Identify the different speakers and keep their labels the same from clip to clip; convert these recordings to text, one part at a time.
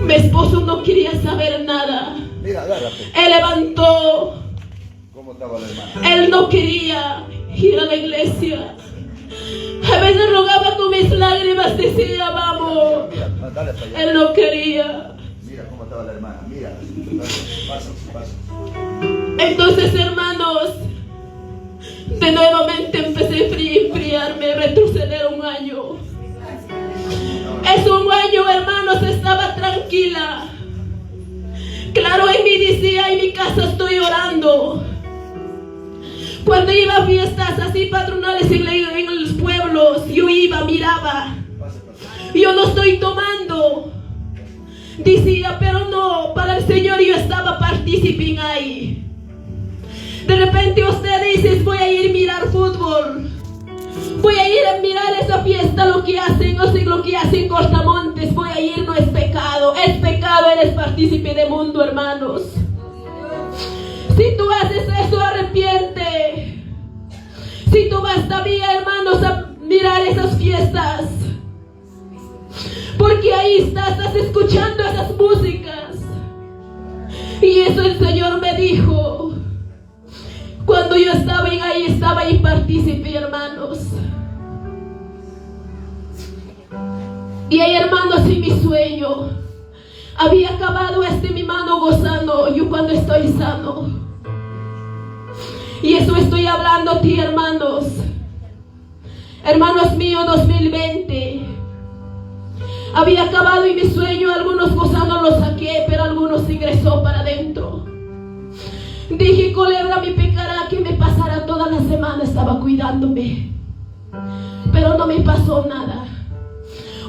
Speaker 1: Mi esposo no quería saber nada.
Speaker 2: Mira, agárrate.
Speaker 1: Él levantó.
Speaker 2: ¿Cómo estaba la hermana?
Speaker 1: Él no quería ir a la iglesia. A veces rogaba con mis lágrimas, decía, vamos.
Speaker 2: Mira, dale para allá.
Speaker 1: Él no quería.
Speaker 2: Mira cómo estaba la hermana. Mira. Pasa.
Speaker 1: Entonces, hermanos, de nuevamente empecé a enfriarme, retroceder un año. Es un año, hermanos, estaba tranquila. Claro, en mi decía, en mi casa estoy orando. Cuando iba a fiestas así patronales en los pueblos, yo iba, miraba. Yo no estoy tomando. Decía, pero no, para el Señor yo estaba participando ahí. De repente usted dice, voy a ir a mirar fútbol. Voy a ir a mirar esa fiesta, lo que hacen, no sé lo que hacen Cortamontes. Voy a ir, no es pecado. Es pecado, eres partícipe del mundo, hermanos. Si tú haces eso, arrepiente. Si tú vas también, hermanos, a mirar esas fiestas, porque ahí estás escuchando esas músicas. Y eso el Señor me dijo. Cuando yo estaba ahí partícipe, hermanos. Y ahí, hermanos, en mi sueño había acabado mi mano gozando yo cuando estoy sano. Y eso estoy hablando a ti, hermanos. Hermanos míos, 2020 había acabado en mi sueño. Algunos gozando los saqué, pero algunos ingresó para adentro. Dije, culebra me picará, que me pasará toda la semana. Estaba cuidándome, pero no me pasó nada.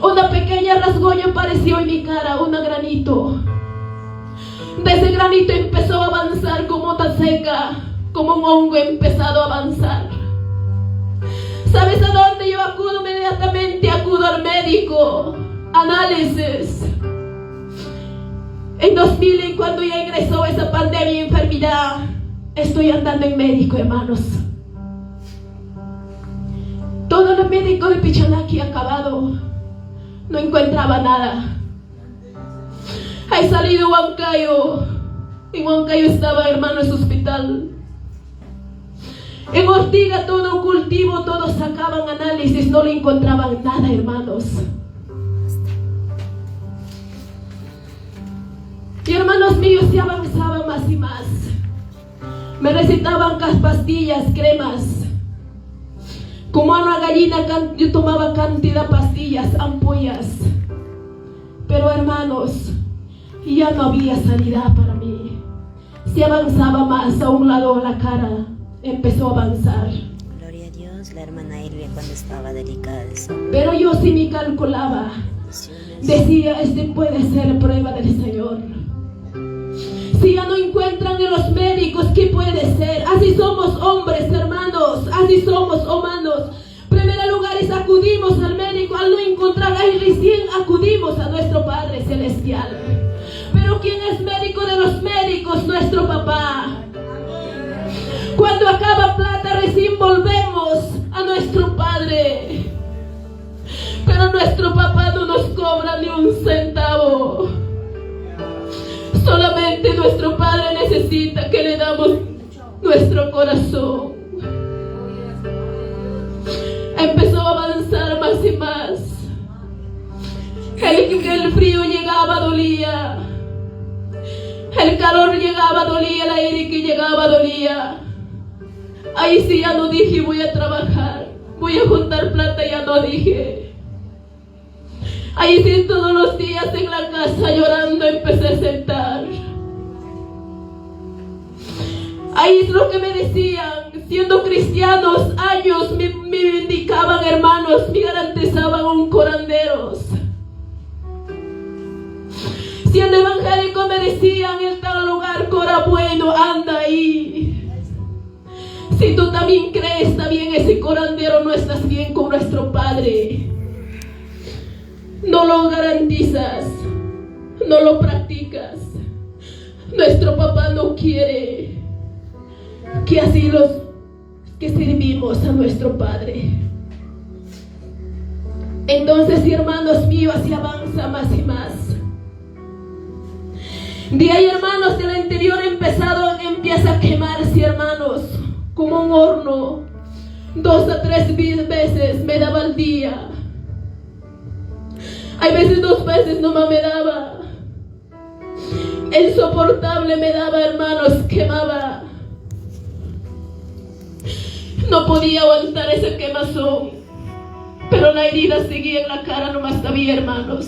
Speaker 1: Una pequeña rasguño apareció en mi cara, un granito. De ese granito empezó a avanzar como una seca, como un hongo empezado a avanzar. ¿Sabes a dónde yo acudo? Inmediatamente acudo al médico. Análisis. En 2000, cuando ya ingresó esa pandemia y enfermedad, estoy andando en médico, hermanos. Todo el médico de Pichanaki acabado. No encontraba nada. He salido a Huancayo. En Huancayo estaba, hermanos, hospital. En Ortiga todo cultivo, todos sacaban análisis, no le encontraban nada, hermanos. Y hermanos míos, se avanzaba más y más. Me recetaban pastillas, cremas. Como una gallina, yo tomaba cantidad de pastillas, ampollas. Pero hermanos, ya no había sanidad para mí. Se avanzaba más a un lado la cara. Empezó a avanzar.
Speaker 3: Gloria a Dios, la hermana Elvia cuando estaba delicada de salud.
Speaker 1: Pero yo sí me calculaba. Decía, puede ser prueba del Señor. Si ya no encuentran en los médicos, ¿qué puede ser? Así somos hombres, hermanos. Así somos humanos. Primer lugar es acudimos al médico. Al no encontrar, ahí recién acudimos a nuestro Padre Celestial. Pero ¿quién es médico de los médicos? Nuestro papá. Cuando acaba plata, recién volvemos a nuestro Padre. Pero nuestro papá no nos cobra ni un centavo. Solamente nuestro Padre necesita que le damos nuestro corazón. Empezó a avanzar más y más. El frío llegaba, dolía. El calor llegaba, dolía. El aire que llegaba, dolía. Ahí sí ya no dije voy a trabajar, voy a juntar plata, ya no dije. Ahí sí todos los días en la casa llorando empecé a sentar. Ahí es lo que me decían, siendo cristianos, años me indicaban, hermanos, me garantizaban un curanderos. Siendo evangélico me decían, en tal lugar, cora bueno, anda ahí. Si tú también crees, está bien, ese curandero no estás bien con nuestro Padre. No lo garantizas, no lo practicas. Nuestro papá no quiere que así que servimos a nuestro Padre. Entonces, hermanos míos, así avanza más y más. De ahí, hermanos, el interior empieza a quemarse, hermanos, como un horno. 2 a 3 veces me daba al día. Hay veces 2 veces nomás me daba. Insoportable me daba, hermanos, quemaba. No podía aguantar ese quemazón, pero la herida seguía en la cara, nomás sabía, hermanos.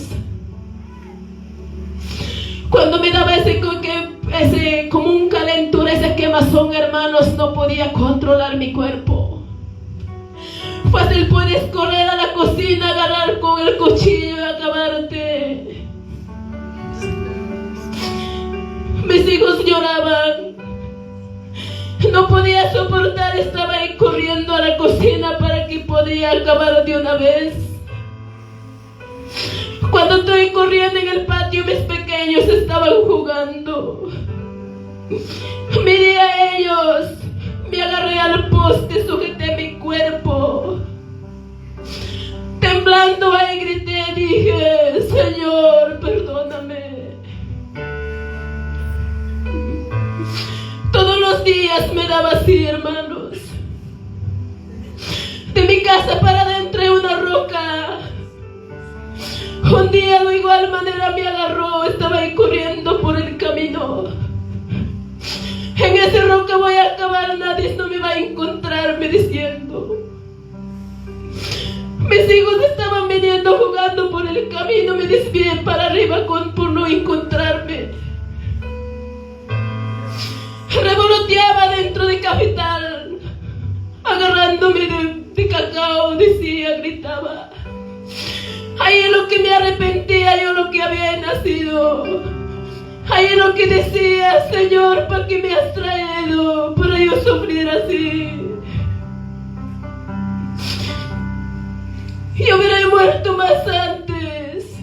Speaker 1: Cuando me daba ese como un calentura, ese quemazón, hermanos, no podía controlar mi cuerpo. Fácil puedes correr a la cocina, agarrar con el cuchillo y acabarte. Mis hijos lloraban. No podía soportar, estaba ahí corriendo a la cocina para que podía acabar de una vez. Cuando estoy corriendo en el patio, mis pequeños estaban jugando. Miré a ellos, me agarré al poste, sujeté mi cuerpo. Temblando ahí grité, dije: Señor, perdóname. Todos los días me daba así, hermanos. De mi casa para adentro hay una roca. Un día de igual manera me agarró, estaba ahí corriendo por el camino. En esa roca voy a acabar, nadie no me va a encontrar, me diciendo. Mis hijos estaban viniendo jugando por el camino, me desvié para arriba por no encontrarme. Revoloteaba dentro de Capital, agarrándome de cacao, decía, gritaba. Ahí es lo que me arrepentía, yo lo que había nacido. Ahí es lo que decía: Señor, ¿para qué me has traído para yo sufrir así? Yo hubiera muerto más antes.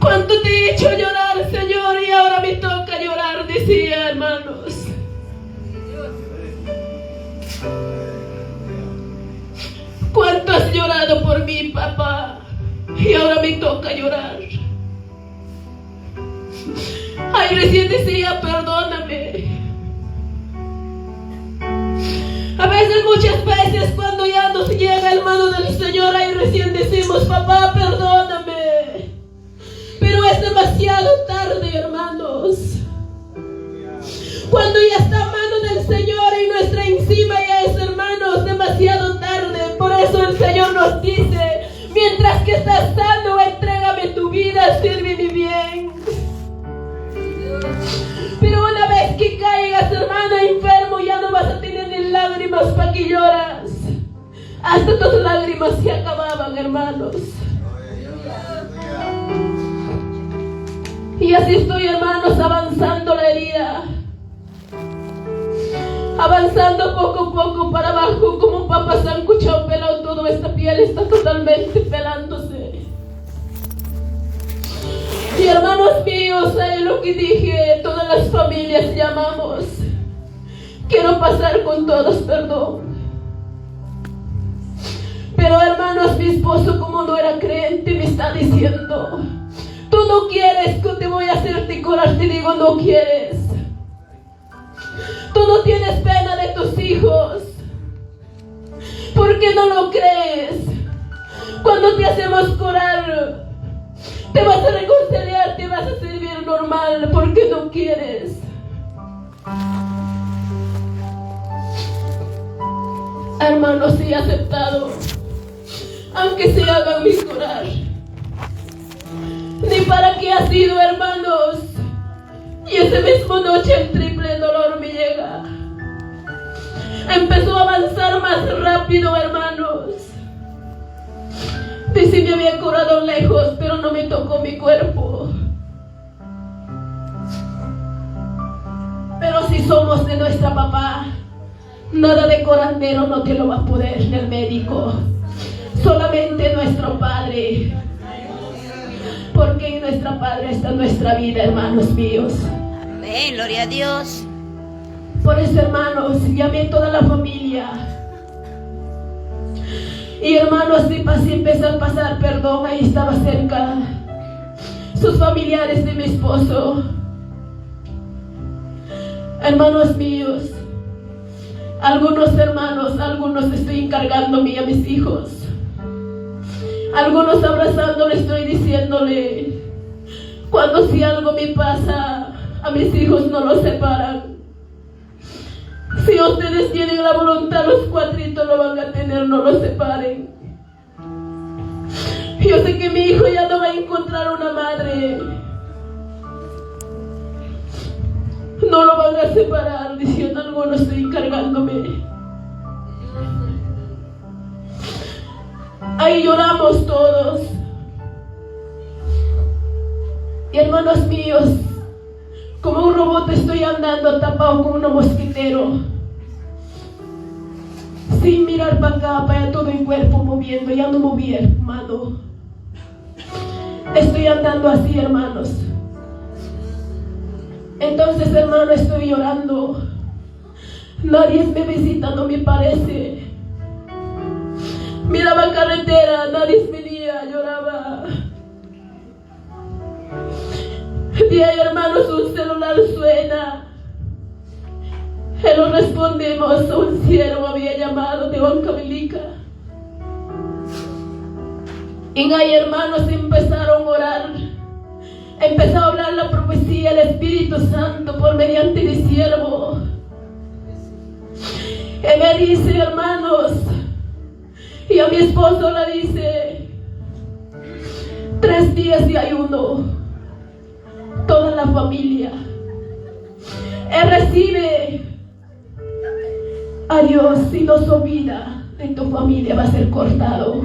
Speaker 1: ¿Cuánto te he hecho llorar, Señor? Y ahora me toca llorar, decía, hermanos. ¿Cuánto has llorado por mí, papá? Y ahora me toca llorar. Ay, recién decía: perdóname. A veces, muchas veces, cuando ya nos llega el mano del Señor, ahí recién decimos: papá, perdóname. Pero es demasiado tarde, hermanos. Cuando ya está mano del Señor y nuestra encima, ya es, hermanos, demasiado tarde. Por eso el Señor nos dice: mientras que estás sano, entrégame tu vida, sírveme bien. Pero una vez que caigas, hermano, enfermo, ya no vas a tener ni lágrimas para que lloras. Hasta tus lágrimas se acababan, hermanos. Y así estoy, hermanos, avanzando la herida. Avanzando poco a poco para abajo, como un papa sancochado pelado, toda esta piel está totalmente pelándose. Y hermanos míos, es lo que dije, todas las familias llamamos. Quiero pasar con todos perdón. Pero hermanos, mi esposo, como no era creyente, me está diciendo: tú no quieres, que te voy a hacerte coraje. Te digo: no quieres. Tú no tienes pena de tus hijos. ¿Por qué no lo crees? Cuando te hacemos curar, te vas a reconciliar, te vas a servir normal. ¿Por qué no quieres? Hermanos, sí he aceptado, aunque se hagan mi curar. Ni para qué ha sido, hermanos. Y esa misma noche el triple dolor me llega. Empezó a avanzar más rápido, hermanos. Dice: me había curado lejos, pero no me tocó mi cuerpo. Pero si somos de nuestra papá, nada de curandero no te lo va a poder el médico. Solamente nuestro Padre. Porque en nuestra Padre está nuestra vida, hermanos míos.
Speaker 3: Amén, gloria a Dios.
Speaker 1: Por eso, hermanos, llamé a toda la familia. Y hermanos, si empezó a pasar perdón, ahí estaba cerca. sus familiares de mi esposo. Hermanos míos, algunos estoy encargando a mis hijos. Algunos abrazándole estoy diciéndole, cuando si algo me pasa, a mis hijos no los separan. Si ustedes tienen la voluntad, los cuatritos lo van a tener, no los separen. Yo sé que mi hijo ya no va a encontrar una madre. No lo van a separar, diciendo algunos estoy encargándome. Ahí lloramos todos. Y hermanos míos, como un robot estoy andando tapado con un mosquitero, sin mirar para acá, para allá, todo el cuerpo moviendo, ya no moví, hermano. Estoy andando así, hermanos. Entonces, hermano, estoy llorando. Nadie me visita, no me parece. Miraba carretera, nadie venía, lloraba. Y ahí, hermanos, un celular suena. Y lo respondemos, un siervo había llamado de Huancavelica. Y ahí, hermanos, empezaron a orar. Empezó a hablar la profecía del Espíritu Santo por mediante mi siervo. Y me dice, hermanos, y a mi esposo le dice, 3 días de ayuno, toda la familia. Él recibe a Dios, si no su vida de tu familia va a ser cortado.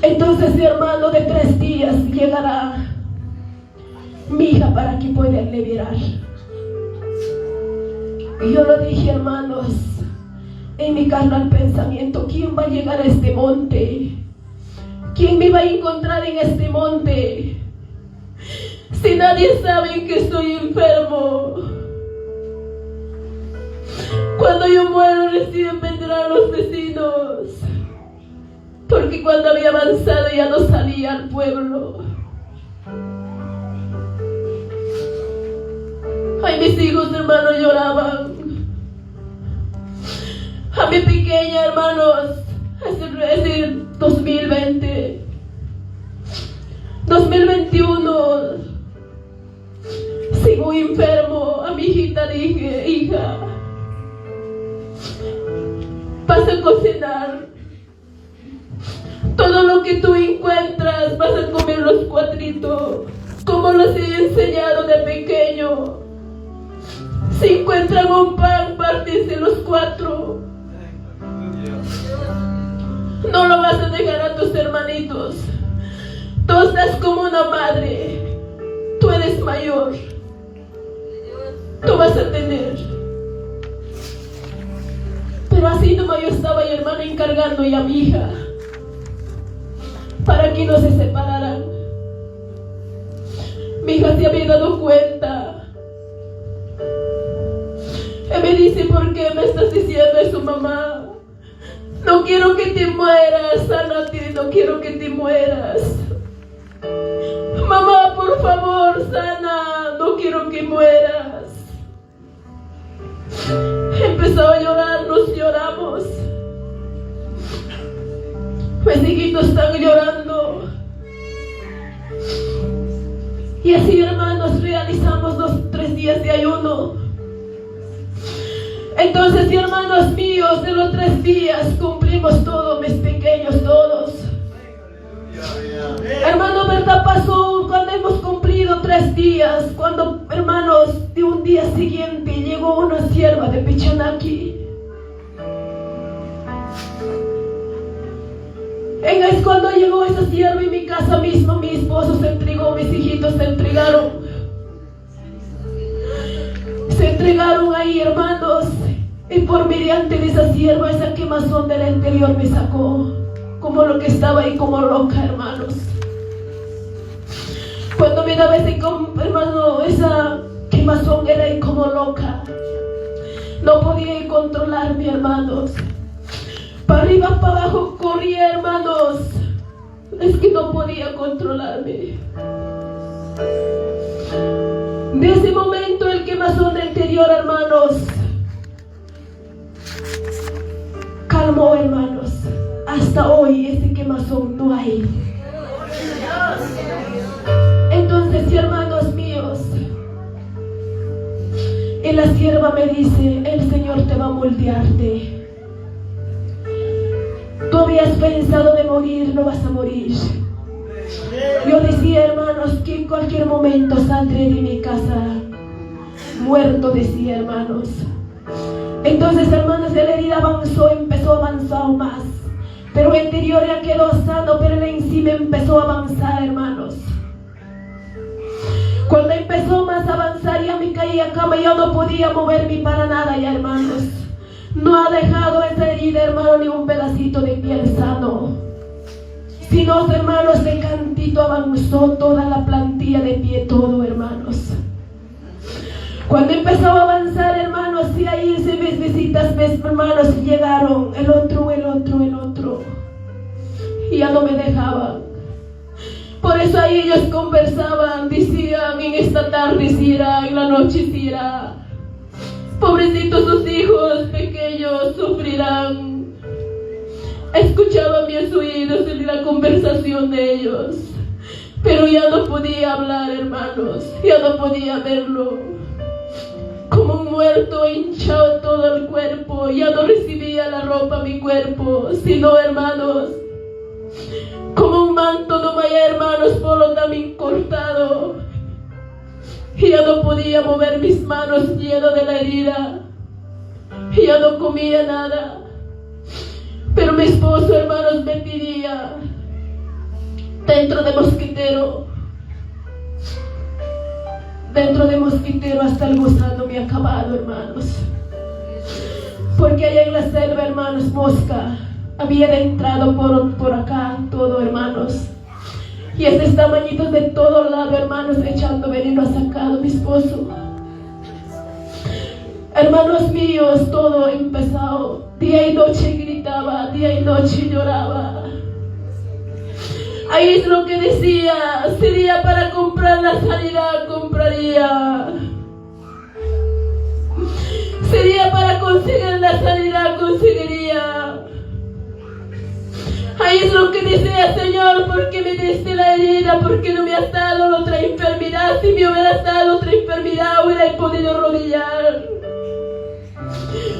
Speaker 1: Entonces, hermano, de 3 días llegará mi hija para que pueda liberar. Y yo lo dije, hermanos, en mi carnal pensamiento, ¿quién va a llegar a este monte? ¿Quién me va a encontrar en este monte? Si nadie sabe que estoy enfermo. Cuando yo muero, recién vendrán los vecinos. Porque cuando había avanzado ya no salía al pueblo. Ay, mis hijos, hermanos, lloraban. A mi pequeña, hermanos, es el 2020. 2021. Sigo enfermo. A mi hijita dije, hija, vas a cocinar. Todo lo que tú encuentras vas a comer los cuatritos, como los he enseñado de pequeño. Si encuentran un pan, pártense los 4. No lo vas a dejar a tus hermanitos. Tú estás como una madre. Tú eres mayor. Tú vas a tener. Pero así nomás yo estaba, y hermano, encargando ya a mi hija para que no se separaran. Mi hija se había dado cuenta. Y me dice, ¿por qué me estás diciendo eso, mamá? No quiero que te mueras, sánate, no quiero que te mueras. Mamá, por favor, sana, no quiero que mueras. Empezó a llorar, nos lloramos. Mis hijitos están llorando. Y así, hermanos, realizamos 3 días de ayuno. Entonces, hermanos míos, de los 3 días cumplimos todos, mis pequeños, todos. Hermano, ¿verdad? Pasó cuando hemos cumplido 3 días, cuando, hermanos, de un día siguiente llegó una sierva de Pichanaki. Es cuando llegó esa sierva en mi casa mismo, mi esposo se entregó, mis hijitos se entregaron. Se entregaron ahí, hermanos. Y por mediante de esa sierva, esa quemazón del interior me sacó. Como lo que estaba ahí, como loca, hermanos. Cuando me daba ese, hermano, esa quemazón era ahí como loca. No podía controlarme, hermanos. Para arriba, para abajo corría, hermanos. Es que no controlarme. De ese momento el quemazón interior, hermanos, calmó, hermanos. Hasta hoy ese quemazón no hay. Entonces, hermanos míos, y la sierva me dice, el Señor te va a moldearte. Tú habías pensado de morir, no vas a morir. Yo decía, hermanos, que en cualquier momento saldré de mi casa muerto, decía, hermanos. Entonces, hermanos, la herida avanzó, empezó a avanzar más. Pero el interior ya quedó sano, pero el encima empezó a avanzar, hermanos. Cuando empezó más a avanzar, ya me caí a cama, ya no podía moverme para nada, ya, hermanos. No ha dejado esa herida, hermano, ni un pedacito de piel sano. Sino, hermanos, de cantito avanzó toda la plantilla de pie, todo, hermanos. Cuando empezó a avanzar, hermanos, y ahí mis visitas, mis hermanos, llegaron, el otro. Y ya no me dejaban. Por eso ahí ellos conversaban, decían, en esta tarde si irá, en la noche si irá. Pobrecitos sus hijos pequeños sufrirán. Escuchaba mis oídos en la conversación de ellos. Pero ya no podía hablar, hermanos, ya no podía verlo. Como un muerto hinchado todo el cuerpo, ya no recibía la ropa mi cuerpo, sino, hermanos, como un manto no vaya, hermanos, polo también cortado. Y ya no podía mover mis manos llenas de la herida. Y ya no comía nada. Pero mi esposo, hermanos, me pedía dentro de mosquitero. Dentro de mosquitero hasta el gusano me ha acabado, hermanos. Porque allá en la selva, hermanos, mosca había entrado por acá todo, hermanos. Y estos tamañitos de todo lado, hermanos, echando veneno ha sacado mi esposo. Hermanos míos, todo empezó. Día y noche gritaba, día y noche lloraba. Ahí es lo que decía, sería para comprar la sanidad, compraría. Sería para conseguir la sanidad, conseguiría. Ahí es lo que decía, Señor, ¿por qué me diste la herida? ¿Por qué no me has dado otra enfermedad? Si me hubieras dado otra enfermedad, hubiera podido arrodillar.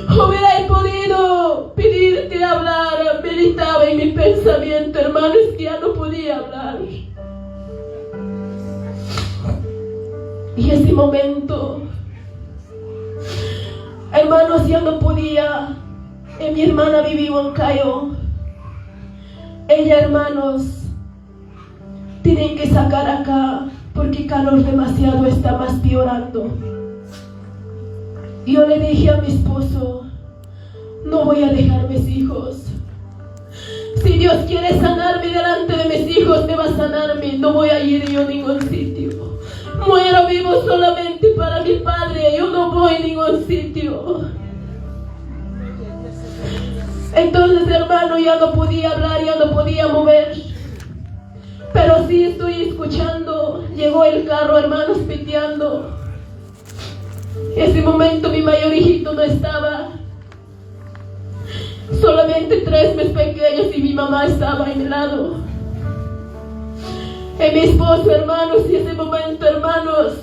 Speaker 1: Hubiera podido pedirte hablar. Meditaba en mi pensamiento, hermano, es que ya no podía hablar. Y ese momento, hermanos, ya no podía. Y mi hermana vivía en Huancayo. Ella, hermanos, tienen que sacar acá porque calor demasiado está más peorando. Yo le dije a mi esposo, no voy a dejar mis hijos. Si Dios quiere sanarme delante de mis hijos, me va a sanarme. No voy a ir yo a ningún sitio. Muero vivo solamente para mi padre. Yo no voy a ningún sitio. Entonces, hermano, ya no podía hablar, ya no podía mover. Pero sí estoy escuchando. Llegó el carro, hermanos, piteando. Ese momento mi mayor hijito no estaba. Solamente 3 mis pequeños y mi mamá estaba a mi lado. Y mi esposo, hermanos, y ese momento, hermanos,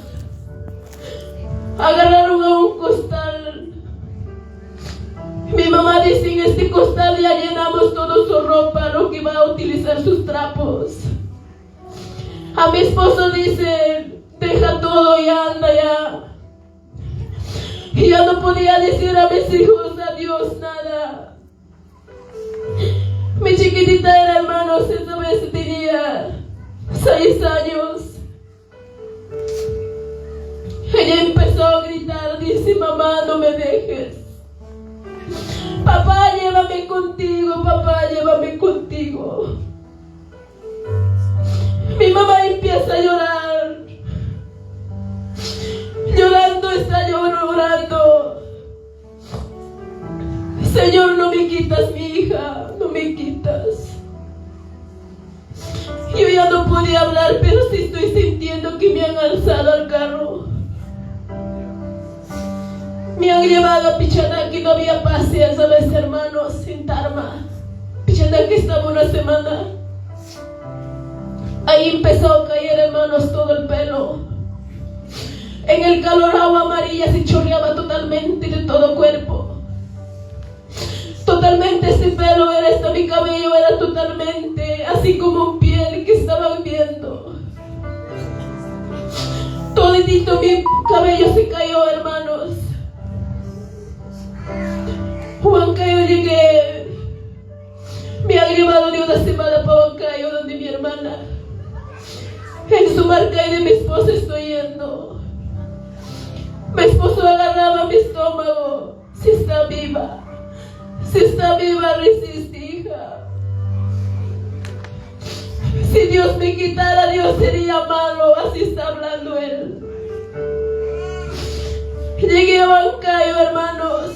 Speaker 1: agarraron a un costal. Mi mamá dice, en este costal ya llenamos toda su ropa, lo que va a utilizar sus trapos. A mi esposo dice, deja todo y anda ya. Y yo no podía decir a mis hijos adiós, nada. Mi chiquitita era, hermanos, esa vez tenía 6 años. Ella empezó a gritar, dice, mamá, no me dejes. Papá, llévame contigo, papá, llévame contigo. Mi mamá empieza a llorar. Llorando, está llorando. Señor, no me quitas mi hija, no me quitas. Yo ya Todavía no pude hablar, pero sí estoy sintiendo que me han alzado al carro. Me han llevado a Pichanaki, no había pase esa vez, hermanos, sin Tarma. Pichanaki estaba una semana. Ahí empezó a caer, hermanos, todo el pelo. En el calor, agua amarilla se chorreaba totalmente de todo cuerpo. Totalmente ese pelo era esto, mi cabello era totalmente así como piel que estaban viendo. Toditito mi cabello se cayó, hermanos. Huancayo llegué. Me han llevado de una semana para Huancayo, donde mi hermana. En su marca y de mi esposo estoy yendo. Mi esposo agarraba mi estómago. Si está viva. Si está viva, resiste, hija. Si Dios me quitara, Dios sería malo. Así está hablando él. Llegué a Huancayo, hermanos.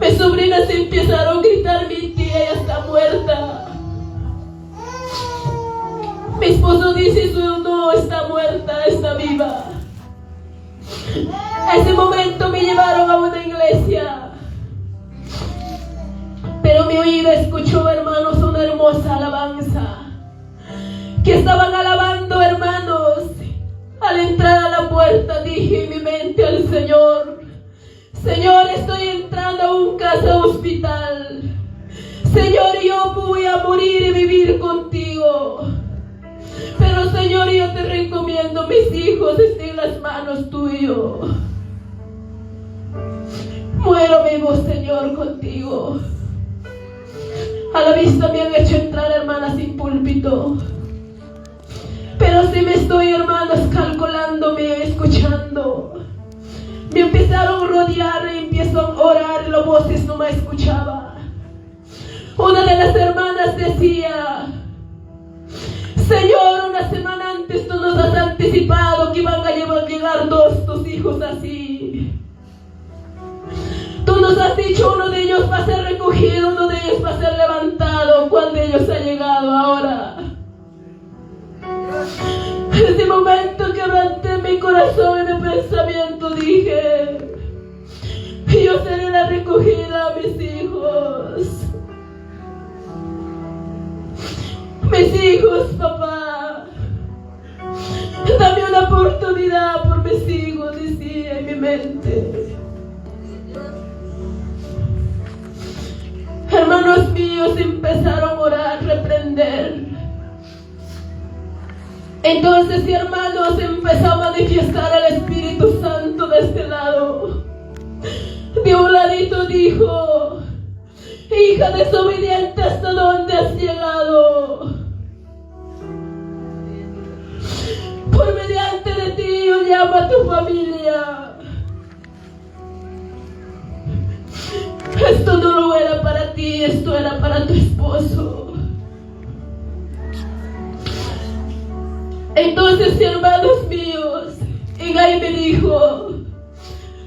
Speaker 1: Mis sobrinas empezaron a gritar: mi tía ya está muerta. Mi esposo dice: no está muerta, está viva. A ese momento me llevaron a una iglesia, pero mi oído escuchó, hermanos, una hermosa alabanza que estaban alabando, hermanos. Al entrar a la puerta dije en mi mente al Señor: Señor, estoy entrando a un casa hospital. Señor, yo voy a morir y vivir contigo. Pero Señor, yo te recomiendo, mis hijos estén en las manos tuyas. Muero vivo, Señor, contigo. A la vista me han hecho entrar, hermanas, sin púlpito. Pero si me estoy, hermanas, calculándome, escuchando. Me empezaron a rodear y empiezo a orar, las voces no me escuchaba. Una de las hermanas decía: Señor, una semana antes tú nos has anticipado que iban a llegar dos tus hijos así. Tú nos has dicho: uno de ellos va a ser recogido, uno de ellos va a ser levantado. ¿Cuál de ellos ha llegado ahora? En ese momento quebranté mi corazón y mi pensamiento, dije: yo seré la recogida a mis hijos. Mis hijos, papá. Dame una oportunidad por mis hijos, decía en mi mente. Hermanos míos empezaron a orar, reprender. Entonces, hermanos, empezó a manifestar el Espíritu Santo de este lado. De un ladito dijo: hija desobediente, ¿hasta dónde has llegado? Por mediante de ti yo llamo a tu familia. Esto no lo era para ti, esto era para tu esposo. Entonces, hermanos míos, y ahí me dijo: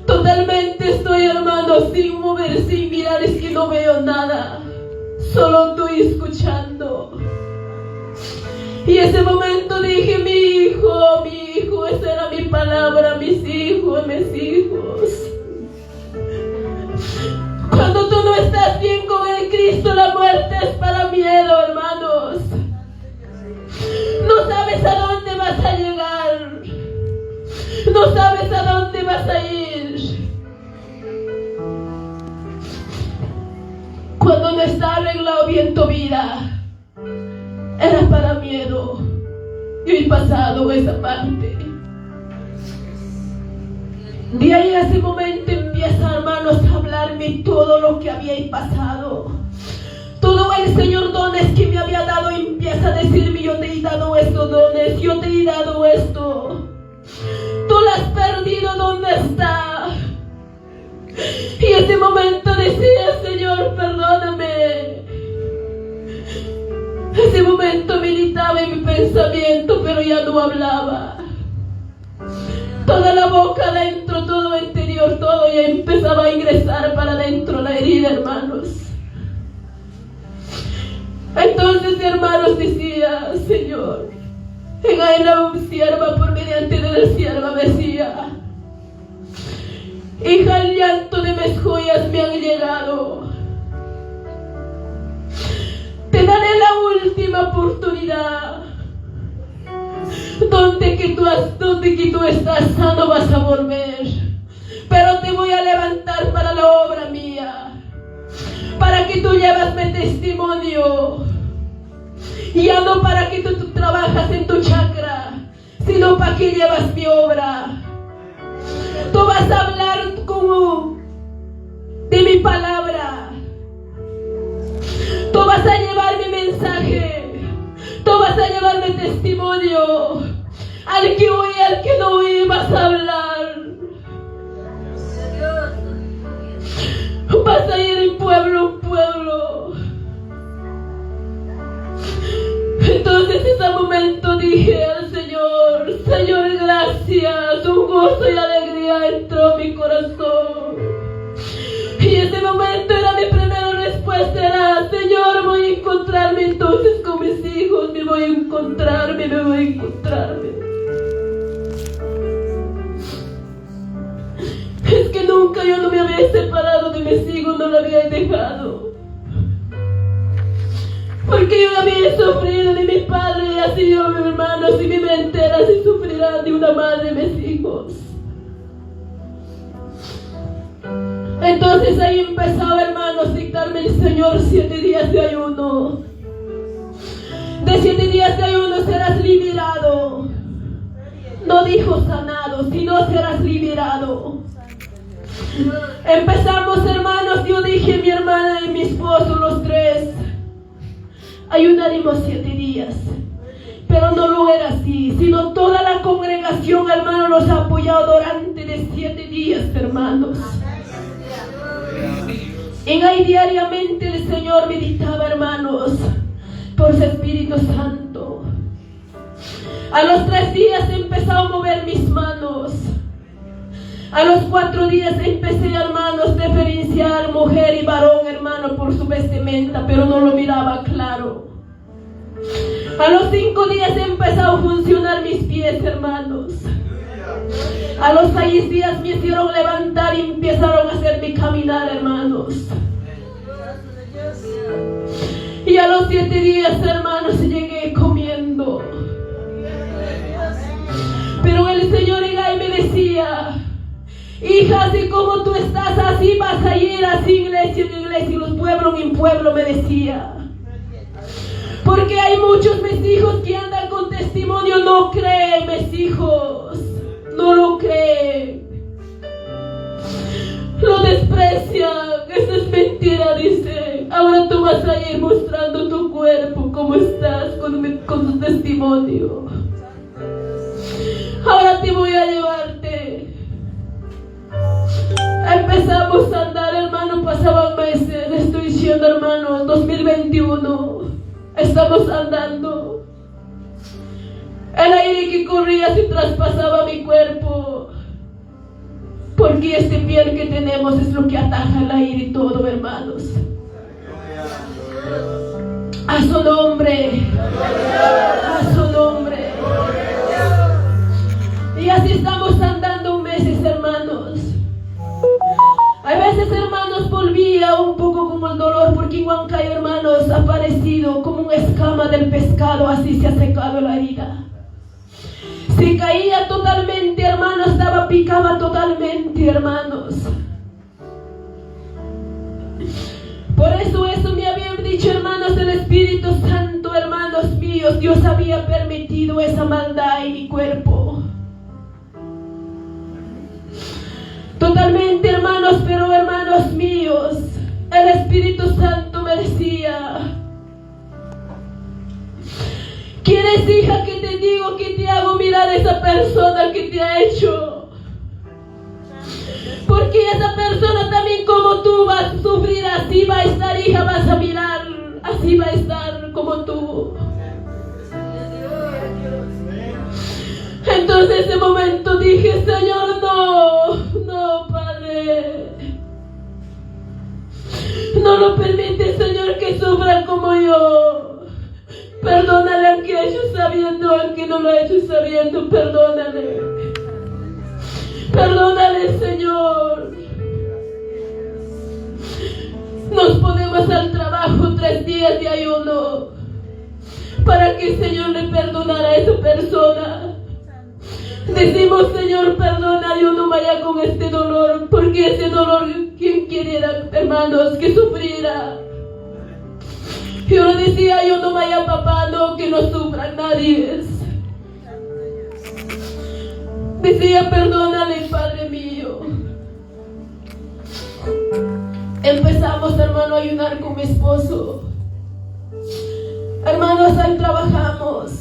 Speaker 1: totalmente estoy, hermanos, sin mover, sin mirar, es que no veo nada, solo estoy escuchando. Y ese momento dije: mi hijo, esa era mi palabra, mis hijos. Cuando tú no estás bien con el Cristo, la muerte es para miedo, hermanos. No sabes a dónde vas a llegar. No sabes a dónde vas a ir. Cuando no está arreglado bien tu vida, era para miedo. Yo he pasado esa parte. De ahí a ese momento empieza, hermanos, a hablarme todo lo que había pasado. Todo el Señor dones que me había dado, empieza a decirme: yo te he dado estos dones, yo te he dado esto. Tú lo has perdido, ¿dónde está? Y ese momento decía: Señor, perdóname. Ese momento militaba en mi pensamiento, pero ya no hablaba. Toda la boca adentro, todo el interior, todo ya empezaba a ingresar para adentro la herida, hermanos. Entonces, hermanos, decía, Señor, en ahí la sierva por mediante de la sierva decía, hija, el llanto de mis joyas me han llegado. Te daré la última oportunidad. Donde que tú estás sano vas a volver. Pero te voy a levantar para la obra mía, para que tú lleves mi testimonio. Ya no para que tú trabajas en tu chakra, sino para que llevas mi obra. Tú vas a hablar como de mi palabra. Tú vas a llevar mi mensaje. Tú vas a llevar mi testimonio. Al que oye, al que no oye, vas a hablar. Vas a ir en pueblo en pueblo. Entonces en ese momento dije al Señor, Señor, gracias. Un gozo y alegría entró en mi corazón. Y en ese momento era mi primera respuesta, era, Señor, voy a encontrarme entonces con mis hijos, me voy a encontrarme. Es que nunca yo no me había separado de mis hijos, no lo había dejado. Porque yo había sufrido de mi padre y así yo, mis hermanos y mi mente entera si sufrirán de una madre mis hijos. Entonces ahí empezaba, hermanos, a dictarme el Señor 7 días de ayuno. De 7 días de ayuno serás liberado. No dijo sanado, sino serás liberado. Empezamos, hermanos, yo dije, mi hermana y mi esposo, los tres, ayunaremos 7 días. Pero no lo era así, sino toda la congregación, hermanos, nos ha apoyado durante de 7 días, hermanos. En ahí diariamente el Señor meditaba, hermanos, por su Espíritu Santo. A los 3 días empezó a mover mis manos. A los 4 días empecé, hermanos, a diferenciar mujer y varón, hermano, por su vestimenta, pero no lo miraba claro. A los 5 días empezó a funcionar mis pies, hermanos. A los 6 días me hicieron levantar y empezaron a hacerme caminar, hermanos. Y a los 7 días, hermanos, llegué comiendo. Pero el Señor me decía, hija, así como tú estás, así vas a ir, así iglesia en iglesia, y los pueblos en pueblo, me decía. Porque hay muchos mis hijos que andan con testimonio, no creen, mis hijos, no lo creen. Lo desprecian, eso es mentira, dice. Ahora tú vas a ir mostrando tu cuerpo, cómo estás con tu testimonio. Ahora te voy a llevarte. Empezamos a andar, hermano, pasaban meses, estoy diciendo, hermano, 2021, estamos andando. El aire que corría se traspasaba mi cuerpo, porque este piel que tenemos es lo que ataja el aire y todo, hermanos. A su nombre, a su nombre. Y así estamos andando meses, hermanos. Hay veces, hermanos, volvía un poco como el dolor, porque en Huancayo, hermanos, ha aparecido como una escama del pescado, así se ha secado la herida. Se caía totalmente, hermanos, picaba totalmente, hermanos. Por eso me habían dicho, hermanos, el Espíritu Santo, hermanos míos, Dios había permitido esa maldad en mi cuerpo. Totalmente, hermanos, pero hermanos míos, el Espíritu Santo me decía, ¿quieres, hija, que te digo que te hago mirar a esa persona que te ha hecho? Porque esa persona también como tú va a sufrir, así va a estar, hija, vas a mirar, así va a estar como tú. Entonces en ese momento dije, Señor, no, Padre. No lo permite, Señor, que sufra como yo. Perdónale al que ha hecho sabiendo, al que no lo ha hecho sabiendo, perdónale. Perdónale, Señor. Nos ponemos al trabajo 3 días de ayuno para que el Señor le perdonara a esa persona. Decimos, Señor, perdona, yo no vaya con este dolor, porque ese dolor, ¿quién quisiera, hermanos, que sufriera? Yo le decía, yo no vaya, papá, no, que no sufra nadie. Decía, perdónale, Padre mío. Empezamos, hermano, a ayunar con mi esposo. Hermanos, ahí trabajamos.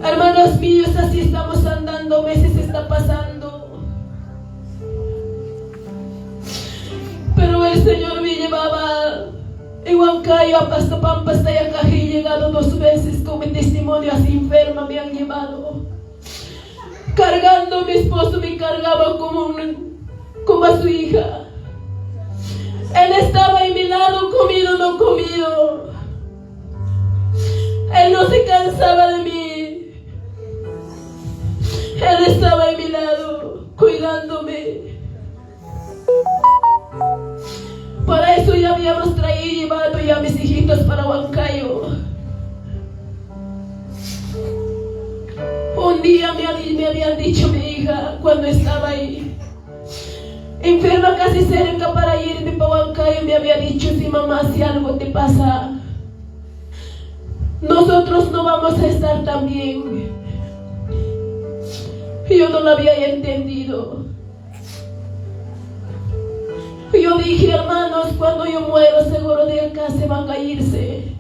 Speaker 1: Hermanos míos, así estamos andando, meses está pasando. Pero el Señor me llevaba en Huancayo a Pastapampa hasta acá. He llegado 2 veces con mi testimonio, así enferma me han llevado. Cargando, mi esposo me cargaba como a su hija. Él estaba en mi lado, comido, no comido. Él no se cansaba de mí. Él estaba en mi lado, cuidándome. Para eso ya habíamos llevado ya a mis hijitos para Huancayo. Un día me habían dicho mi hija, cuando estaba ahí, enferma casi cerca para irme para Huancayo, me había dicho, sí, mamá, si algo te pasa, nosotros no vamos a estar tan bien. Yo no lo había entendido. Yo dije, hermanos, cuando yo muero, seguro de acá se van a irse.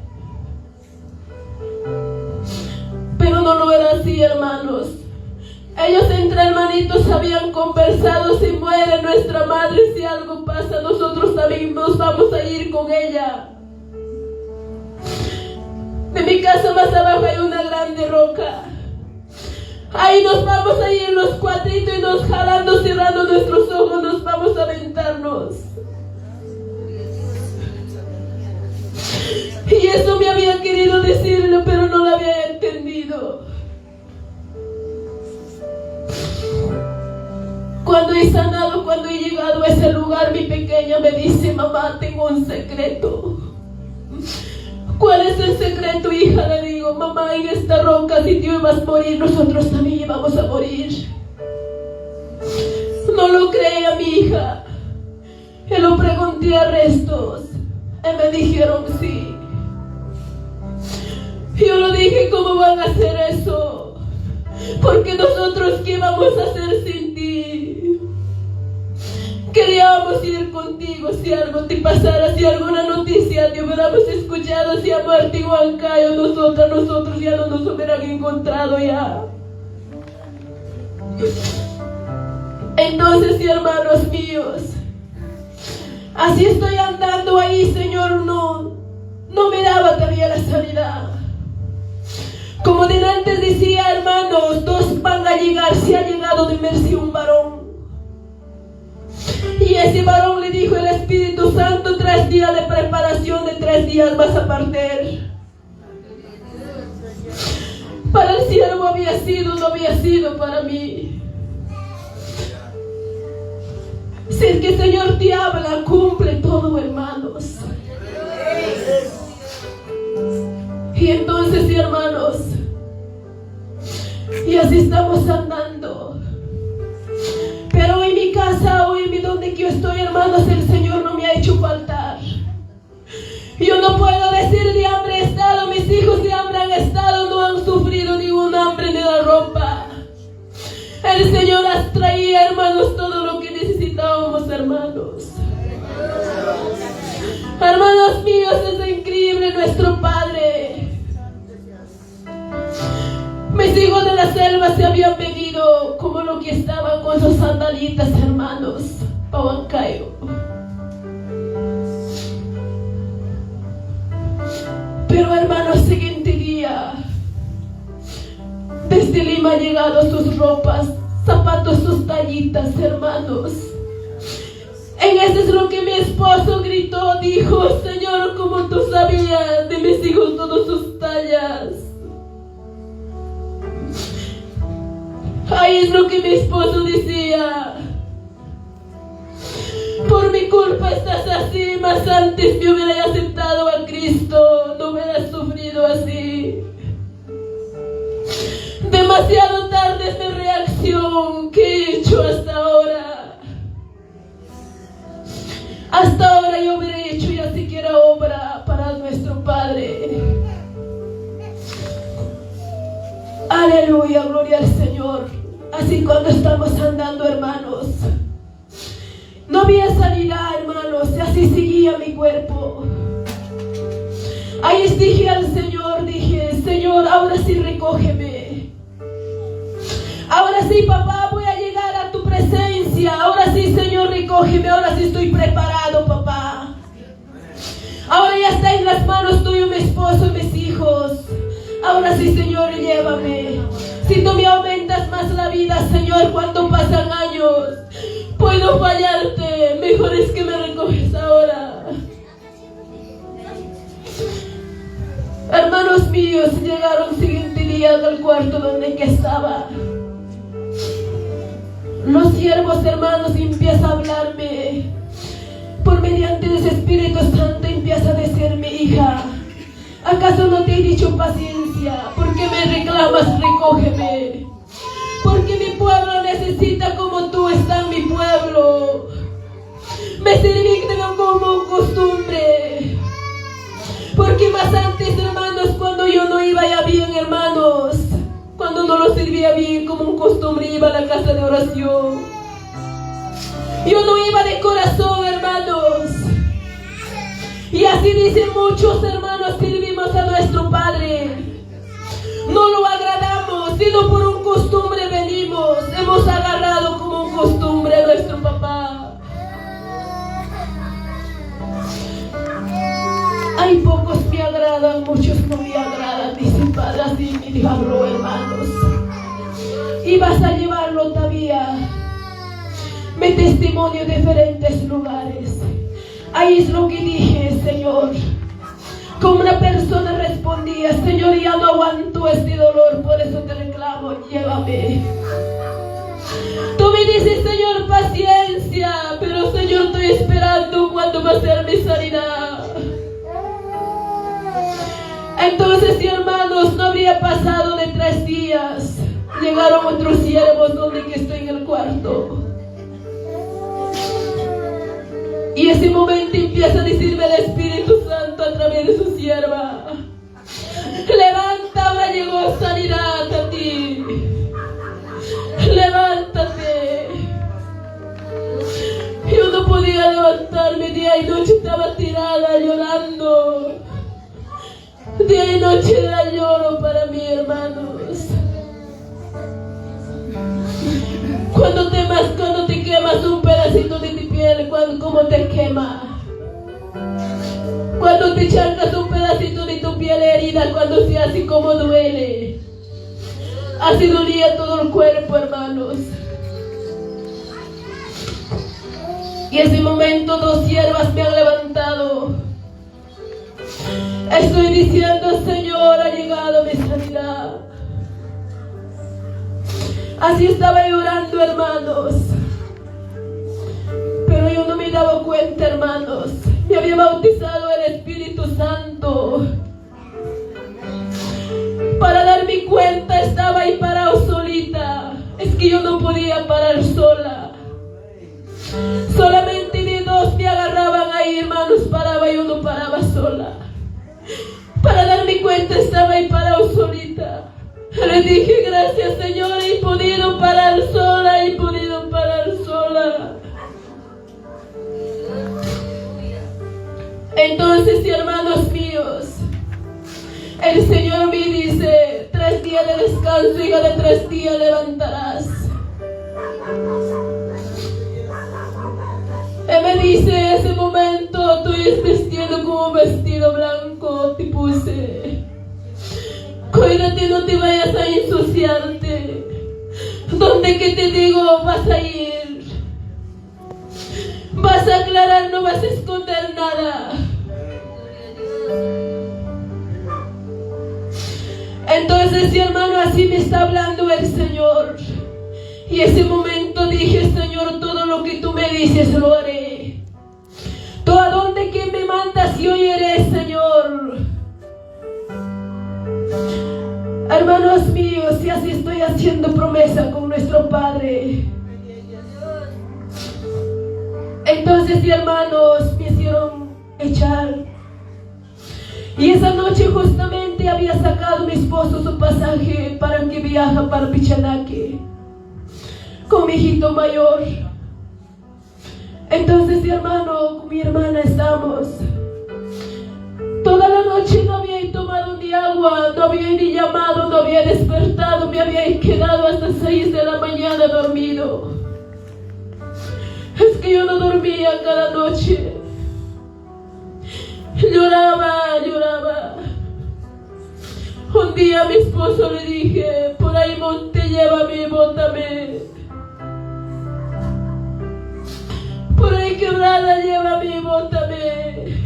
Speaker 1: Pero no lo era así, hermanos. Ellos entre hermanitos habían conversado, si muere nuestra madre, si algo pasa, nosotros también nos vamos a ir con ella. De mi casa más abajo hay una grande roca. Ahí nos vamos a ir los cuatritos y nos jalando, cerrando nuestros ojos, nos vamos a aventarnos. Y eso me había querido decirlo, pero no lo había entendido. Cuando he sanado, cuando he llegado a ese lugar, mi pequeña me dice, mamá, tengo un secreto. ¿Cuál es el secreto, hija? Le digo, mamá, en esta roca, si tú ibas a morir, nosotros también íbamos a morir. No lo creía mi hija. Y lo pregunté a restos. Y me dijeron sí. Yo le dije, ¿cómo van a hacer eso? Porque nosotros, ¿qué vamos a hacer sin ti? Queríamos ir contigo si algo te pasara, si alguna noticia te hubiéramos escuchado, si ha muerto en Huancayo, nosotros ya no nos hubieran encontrado ya. Entonces, hermanos míos, así estoy andando ahí, Señor, no me daba todavía la sanidad. Como de antes decía, hermanos, 2 van a llegar, si ha llegado de Mercy un varón. Y ese varón le dijo el Espíritu Santo, 3 días de preparación, de 3 días vas a partir. Para el siervo había sido, no había sido para mí. Si es que el Señor te habla, cumple todo, hermanos. Y entonces, hermanos, y así estamos andando. Pero en mi casa, hoy donde yo estoy, hermanos, el Señor no me ha hecho faltar. Yo no puedo decir de hambre he estado, mis hijos de hambre han estado, no han sufrido ningún hambre ni la ropa. El Señor has traído, hermanos, todo lo que necesitábamos, hermanos. Hermanos míos, es increíble nuestro Padre. Mis hijos de la selva se habían venido como lo que estaban con sus sandalitas, hermanos, para Huancayo. Pero, hermanos, siguiente día, desde Lima han llegado sus ropas, zapatos, sus tallitas, hermanos. En eso es lo que mi esposo gritó, dijo, Señor, como tú sabías de mis hijos lo que mi esposo decía. Por mi culpa estás así, mas antes me hubiera aceptado a Cristo, no hubiera sufrido así. Demasiado tarde es mi reacción. ¿Qué he hecho hasta ahora? Hasta ahora yo hubiera hecho ya siquiera obra para nuestro Padre. Aleluya, gloria al Señor. Así cuando estamos andando, hermanos, no había sanidad, hermanos, y así seguía mi cuerpo. Ahí dije al Señor, Señor, ahora sí recógeme. Ahora sí, papá, voy a llegar a tu presencia. Ahora sí, Señor, recógeme. Ahora sí estoy preparado, papá. Ahora ya está en las manos tuyas mi esposo y mis hijos. Ahora sí, Señor, llévame. Si tú me aumentas más la vida, Señor, cuando pasan años, puedo fallarte. Mejor es que me recoges ahora. Hermanos míos, llegaron siguiente día al cuarto donde que estaba. Los siervos, hermanos, empiezan a hablarme. Por mediante de ese Espíritu Santo empieza a decirme, hija, ¿acaso no te he dicho paciencia? ¿Por qué me reclamas? Recógeme. Porque mi pueblo necesita como tú estás en mi pueblo. Me sirven como costumbre. Porque más antes, hermanos, cuando yo no iba ya bien, hermanos, cuando no lo servía bien como un costumbre, iba a la casa de oración. Yo no iba de corazón, hermanos. Y así dicen muchos hermanos, servimos a nuestro Padre. No lo agradamos, sino por un costumbre venimos. Hemos agarrado como un costumbre a nuestro papá. Hay pocos me agradan, muchos no me agradan, dice el Padre, así me dijo, hermanos. Y vas a llevarlo todavía, mi testimonio en diferentes lugares. Ahí es lo que dije, Señor. Como una persona respondía, Señor, ya no aguanto este dolor, por eso te reclamo, llévame. Tú me dices, Señor, paciencia, pero Señor, estoy esperando cuándo va a ser mi sanidad. Entonces, hermanos, no habría pasado de 3 días. Llegaron otros siervos donde que estoy en el cuarto. Y ese momento empieza a decirme el Espíritu Santo a través de su sierva: levanta, ahora llegó sanidad a ti. Levántate. Yo no podía levantarme, día y noche estaba tirada llorando. Día y noche era lloro para mí, hermanos. Cuando te quemas un pedacito de tu piel, ¿cómo te quema? Cuando te charcas un pedacito de tu piel herida, cuando se hace como duele. Así dolía todo el cuerpo, hermanos. Y en ese momento 2 siervas me han levantado. Estoy diciendo, Señor, ha llegado mi sanidad. Así estaba llorando, hermanos. Pero yo no me daba cuenta, hermanos. Me había bautizado el Espíritu Santo. Para darme cuenta estaba ahí parado solita. Es que yo no podía parar sola. Solamente de 2 me agarraban ahí, hermanos. Paraba, yo no paraba sola. Para darme cuenta estaba ahí parado solita. Le dije, gracias, Señor, he podido parar sola, he podido parar sola. Entonces, hermanos míos, el Señor me dice, 3 días de descanso, hija, de 3 días levantarás. Él me dice, ese momento tú estás vestido como un vestido blanco, te puse. Cuídate, no te vayas a ensuciarte. Donde que te digo, vas a ir. Vas a aclarar, no vas a esconder nada. Entonces, hermano, así me está hablando el Señor. Y ese momento dije, Señor, todo lo que tú me dices lo haré. Tú a donde que me mandas yo iré, Señor. Hermanos míos, y así estoy haciendo promesa con nuestro Padre. Entonces, hermanos, me hicieron echar. Y esa noche justamente había sacado mi esposo su pasaje para que viaja para Pichanaque con mi hijito mayor. Entonces, hermano, con mi hermana estamos. Toda la noche no había tomado ni agua, no había ni llamado, no había despertado, me había quedado hasta 6 de la mañana dormido. Es que yo no dormía cada noche. Lloraba. Un día a mi esposo le dije, por ahí monte, llévame, bótame. Por ahí quebrada, llévame, bótame.